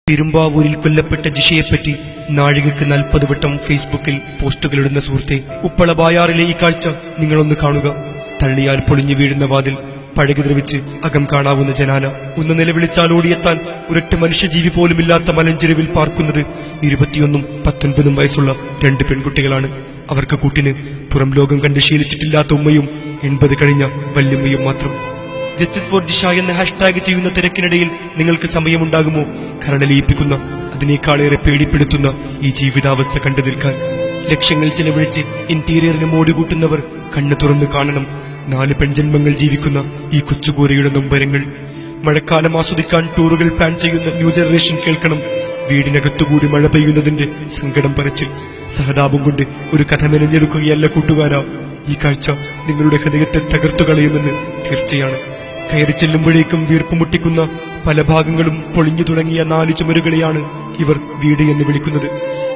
പെരുമ്പാവൂരിൽ കൊല്ലപ്പെട്ട ജിഷയെപ്പറ്റി നാഴികക്ക് 40 വട്ടം ഫേസ്ബുക്കിൽ പോസ്റ്റുകളിടുന്ന സുഹൃത്തെ, ഉപ്പള ബായാറിലെ ഈ കാഴ്ച നിങ്ങളൊന്ന് കാണുക. തള്ളിയാൽ പൊളിഞ്ഞു വീഴുന്ന വാതിൽ, പഴകി ദ്രവിച്ച് അകം കാണാവുന്ന ജനാല, ഒന്ന് നിലവിളിച്ചാൽ ഓടിയെത്താൻ ഒരൊറ്റ മനുഷ്യജീവി പോലുമില്ലാത്ത മലഞ്ചെരുവിൽ പാർക്കുന്നത് 21 19 വയസ്സുള്ള 2 പെൺകുട്ടികളാണ്. അവർക്ക് കൂട്ടിന് പുറം ലോകം കണ്ട് ശീലിച്ചിട്ടില്ലാത്ത ഉമ്മയും 80 കഴിഞ്ഞ വല്യമ്മയും മാത്രം. ജസ്റ്റിസ് ഫോർ ജിഷ എന്ന ഹാഷ്ടാഗ് ചെയ്യുന്ന തിരക്കിനിടയിൽ നിങ്ങൾക്ക് സമയമുണ്ടാകുമോ കരളലിയിപ്പിക്കുന്ന, അതിനേക്കാളേറെ പേടിപ്പെടുത്തുന്ന ഈ ജീവിതാവസ്ഥ കണ്ടു നിൽക്കാൻ? ലക്ഷങ്ങൾ ചെലവഴിച്ച് ഇന്റീരിയറിന് മോടുകൂട്ടുന്നവർ കണ്ണു തുറന്നു കാണണം 4 പെൺജന്മങ്ങൾ ജീവിക്കുന്ന ഈ കൊച്ചുകൂരയുടെ നൊമ്പരങ്ങൾ. മഴക്കാലം ആസ്വദിക്കാൻ ടൂറുകൾ പ്ലാൻ ചെയ്യുന്ന ന്യൂ ജനറേഷൻ കേൾക്കണം വീടിനകത്തുകൂടി മഴ പെയ്യുന്നതിന്റെ സങ്കടം പറച്ചിൽ. സഹതാപം കൊണ്ട് ഒരു കഥ മെനഞ്ഞെടുക്കുകയല്ല കൂട്ടുകാരാ, ഈ കാഴ്ച നിങ്ങളുടെ ഹൃദയത്തെ തകർത്തു കളയുമെന്ന് തീർച്ചയാണ്. കയറി ചെല്ലുമ്പോഴേക്കും വീർപ്പ് മുട്ടിക്കുന്ന പല ഭാഗങ്ങളും പൊളിഞ്ഞു തുടങ്ങിയ 4 ചുമരുകളെയാണ് ഇവർ വീട് എന്ന് വിളിക്കുന്നത്.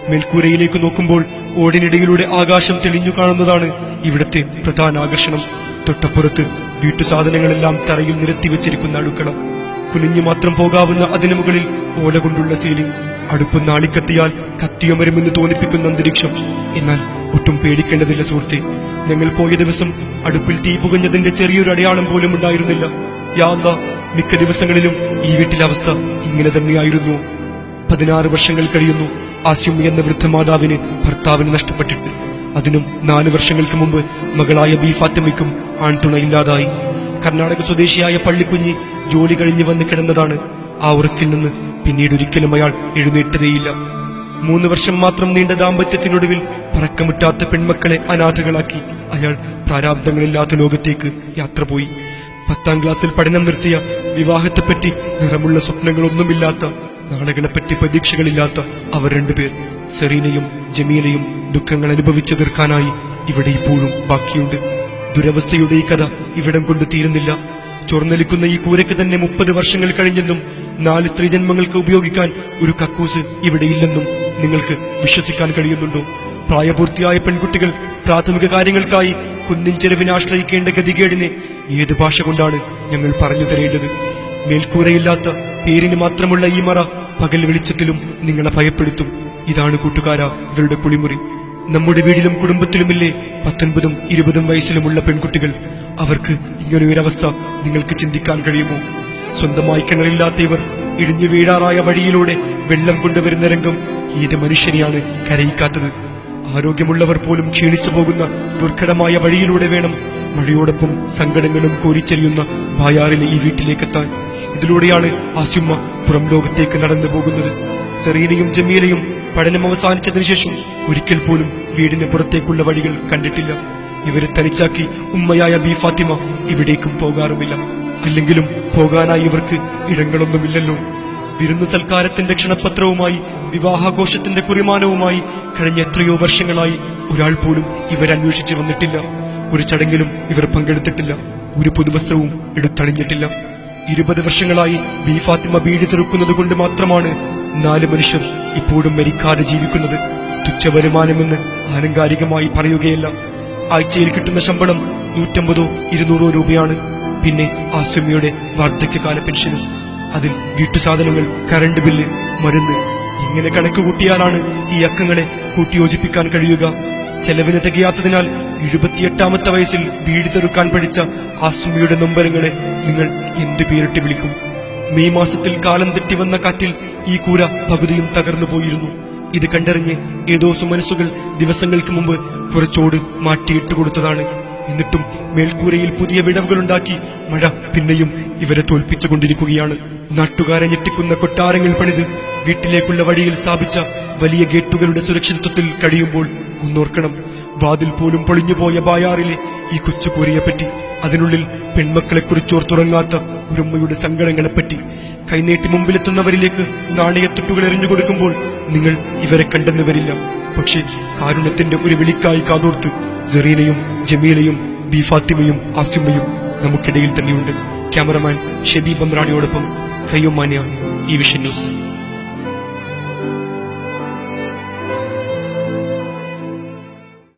മേൽക്കൂരയിലേക്ക് നോക്കുമ്പോൾ ഓടിനിടയിലൂടെ ആകാശം തെളിഞ്ഞു കാണുന്നതാണ് ഇവിടത്തെ പ്രധാന ആകർഷണം. തൊട്ടപ്പുറത്ത് വീട്ടുസാധനങ്ങളെല്ലാം തറയിൽ നിരത്തിവെച്ചിരിക്കുന്ന അടുക്കള, കുനിഞ്ഞു മാത്രം പോകാവുന്ന അതിനു മുകളിൽ ഓല കൊണ്ടുള്ള സീലിംഗ്, അടുപ്പ് നാളിക്കത്തിയാൽ കത്തിയമരുമെന്ന് തോന്നിപ്പിക്കുന്ന അന്തരീക്ഷം. എന്നാൽ ഒട്ടും പേടിക്കേണ്ടതില്ല സുഹൃത്തെ, ഞങ്ങൾ പോയ ദിവസം അടുപ്പിൽ തീ പുകഞ്ഞതിന്റെ ചെറിയൊരു അടയാളം പോലും ഉണ്ടായിരുന്നില്ല. യാ അല്ലാഹ്, മിക്ക ദിവസങ്ങളിലും ഈ വീട്ടിലെ അവസ്ഥ ഇങ്ങനെ തന്നെയായിരുന്നു. 16 വർഷങ്ങൾ കഴിയുന്നു ആസ്യം എന്ന വൃദ്ധമാതാവിന് ഭർത്താവിന് നഷ്ടപ്പെട്ടിട്ട്. അതിനും 4 വർഷങ്ങൾക്ക് മുമ്പ് മകളായ ബി ഫാത്തിമയ്ക്കും ആൺതുണയില്ലാതായി. കർണാടക സ്വദേശിയായ പള്ളിക്കുഞ്ഞി ജോലി കഴിഞ്ഞ് വന്ന് കിടന്നതാണ്. ആ ഉറക്കിൽ നിന്ന് പിന്നീട് ഒരിക്കലും അയാൾ എഴുന്നേറ്റതേയില്ല. 3 വർഷം മാത്രം നീണ്ട ദാമ്പത്യത്തിനൊടുവിൽ പറക്കമുറ്റാത്ത പെൺമക്കളെ അനാഥകളാക്കി അയാൾ പ്രാരാബ്ദങ്ങളില്ലാത്ത ലോകത്തേക്ക് യാത്ര പോയി. 10ാം ക്ലാസ്സിൽ പഠനം നിർത്തിയ, വിവാഹത്തെപ്പറ്റി നിറമുള്ള സ്വപ്നങ്ങളൊന്നുമില്ലാത്ത, നാളുകളെപ്പറ്റി പ്രതീക്ഷകളില്ലാത്ത അവർ 2 പേർ, സെറീനയും ജമീലയും, ദുഃഖങ്ങൾ അനുഭവിച്ചു തീർക്കാനായി ഇവിടെ ഇപ്പോഴും ബാക്കിയുണ്ട്. ദുരവസ്ഥയുടെ ഈ കഥ ഇവിടം കൊണ്ട് തീരുന്നില്ല. ചൊർന്നലിക്കുന്ന ഈ കൂരയ്ക്ക് തന്നെ 30 വർഷങ്ങൾ കഴിഞ്ഞെന്നും 4 സ്ത്രീജന്മങ്ങൾക്ക് ഉപയോഗിക്കാൻ ഒരു കക്കൂസ് ഇവിടെയില്ലെന്നും നിങ്ങൾക്ക് വിശ്വസിക്കാൻ കഴിയുന്നുണ്ടോ? പ്രായപൂർത്തിയായ പെൺകുട്ടികൾ പ്രാഥമിക കാര്യങ്ങൾക്കായി കുന്നിൻ ചെരുവിനെ ആശ്രയിക്കേണ്ട ഗതികേടിനെ ഏത് ഭാഷ കൊണ്ടാണ് ഞങ്ങൾ പറഞ്ഞു തരേണ്ടത്? മേൽക്കൂരയില്ലാത്ത പേരിന് മാത്രമുള്ള ഈ മറ പകൽ വെളിച്ചത്തിലും നിങ്ങളെ ഭയപ്പെടുത്തും. ഇതാണ് കൂട്ടുകാരാ ഇവരുടെ കുളിമുറി. നമ്മുടെ വീടിലും കുടുംബത്തിലുമില്ലേ 19 20 വയസ്സിലുമുള്ള പെൺകുട്ടികൾ? അവർക്ക് ഇങ്ങനെയൊരവസ്ഥ നിങ്ങൾക്ക് ചിന്തിക്കാൻ കഴിയുമോ? സ്വന്തമായി കിണറില്ലാത്ത ഇവർ ഇടിഞ്ഞു വീഴാറായ വഴിയിലൂടെ വെള്ളം കൊണ്ടുവരുന്ന രംഗം ഏത് മനുഷ്യനെയാണ് കരയിക്കാത്തത്? ആരോഗ്യമുള്ളവർ പോലും ക്ഷീണിച്ചു പോകുന്ന ദുർഘടമായ വഴിയിലൂടെ വേണം മഴയോടൊപ്പം സങ്കടങ്ങളും കോരിച്ചെറിയുന്ന ബായാറിലെ ഈ വീട്ടിലേക്കെത്താൻ. ഇതിലൂടെയാണ് ആസ്യുമ്മ പുറം ലോകത്തേക്ക് നടന്നു പോകുന്നത്. സെറീനയും ജമീലയും പഠനം അവസാനിച്ചതിനു ശേഷം ഒരിക്കൽ പോലും വീടിന് പുറത്തേക്കുള്ള വഴികൾ കണ്ടിട്ടില്ല. ഇവരെ തനിച്ചാക്കി ഉമ്മയായ ബി ഫാത്തിമ ഇവിടേക്കും പോകാറുമില്ല. അല്ലെങ്കിലും പോകാനായി ഇവർക്ക് ഇടങ്ങളൊന്നുമില്ലല്ലോ. വിരുന്നു സൽക്കാരത്തിന്റെ ക്ഷണപത്രവുമായി, വിവാഹാഘോഷത്തിന്റെ കുറിമാനവുമായി കഴിഞ്ഞ എത്രയോ വർഷങ്ങളായി ഒരാൾ പോലും ഇവരന്വേഷിച്ച് വന്നിട്ടില്ല. ഒരു ചടങ്ങിലും ഇവർ പങ്കെടുത്തിട്ടില്ല. ഒരു പുതുവസ്ത്രവും എടുത്തണിഞ്ഞിട്ടില്ല. 20 വർഷങ്ങളായി ബി ഫാത്തിമ ബീഡി തെറുക്കുന്നത് കൊണ്ട് മാത്രമാണ് 4 മനുഷ്യർ ഇപ്പോഴും മരിക്കാതെ ജീവിക്കുന്നത്. തുച്ഛ വരുമാനമെന്ന് ആലങ്കാരികമായി പറയുകയല്ല. ആഴ്ചയിൽ കിട്ടുന്ന ശമ്പളം 150 200 രൂപയാണ്. പിന്നെ ആസ്യമ്മയുടെ വാർദ്ധക്യകാല പെൻഷനും. അതിൽ വീട്ടുസാധനങ്ങൾ, കറണ്ട് ബില്ല്, മരുന്ന്. ഇങ്ങനെ കണക്ക് കൂട്ടിയാലാണ് ഈ അക്കങ്ങളെ കൂട്ടിയോജിപ്പിക്കാൻ കഴിയുക. ചെലവിന് തികയാത്തതിനാൽ 78ാമത്തെ വയസ്സിൽ ബീഡി തെറുക്കാൻ പഠിച്ച ആസ്യമ്മയുടെ നൊമ്പരങ്ങളെ നിങ്ങൾ എന്തു പേരിട്ട് വിളിക്കും? മെയ് മാസത്തിൽ കാലം തെറ്റി വന്ന കാറ്റിൽ ഈ കൂര പകുതിയും തകർന്നു പോയിരുന്നു. ഇത് കണ്ടറിഞ്ഞ് ഏതോ സുമനസ്സുകൾ ദിവസങ്ങൾക്ക് മുമ്പ് കുറച്ചോട് മാറ്റിയിട്ട് കൊടുത്തതാണ്. എന്നിട്ടും മേൽക്കൂരയിൽ പുതിയ വിടവുകളുണ്ടാക്കി മഴ പിന്നെയും ഇവരെ തോൽപ്പിച്ചുകൊണ്ടിരിക്കുകയാണ്. നാട്ടുകാരെ ഞെട്ടിക്കുന്ന കൊട്ടാരങ്ങൾ പണിത് വീട്ടിലേക്കുള്ള വഴിയിൽ സ്ഥാപിച്ച വലിയ ഗേറ്റുകളുടെ സുരക്ഷിതത്വത്തിൽ കഴിയുമ്പോൾ ഒന്നോർക്കണം, വാതിൽ പോലും പൊളിഞ്ഞുപോയ ബായാറിലെ ഈ കൊച്ചുകൂരയെപ്പറ്റി, അതിനുള്ളിൽ പെൺമക്കളെക്കുറിച്ചോർത്തുറങ്ങാത്ത ഒരുമ്മയുടെ സങ്കടങ്ങളെപ്പറ്റി. കൈനീട്ടി മുമ്പിലെത്തുന്നവരിലേക്ക് നാണയത്തുട്ടുകൾ എറിഞ്ഞു കൊടുക്കുമ്പോൾ നിങ്ങൾ ഇവരെ കണ്ടെന്ന് വരില്ല. പക്ഷേ കാരുണ്യത്തിന്റെ ഒരു വിളിക്കായി കാതോർത്ത് സെറീനയും ജമീലയും ബി ഫാത്തിമയും ആസ്യമ്മയും നമുക്കിടയിൽ തന്നെയുണ്ട്. ക്യാമറമാൻ ഷബീബ് അമ്രാണിയോടൊപ്പം ഖയ്യൂം മാനിയ, ഈ വിഷൻ ന്യൂസ്.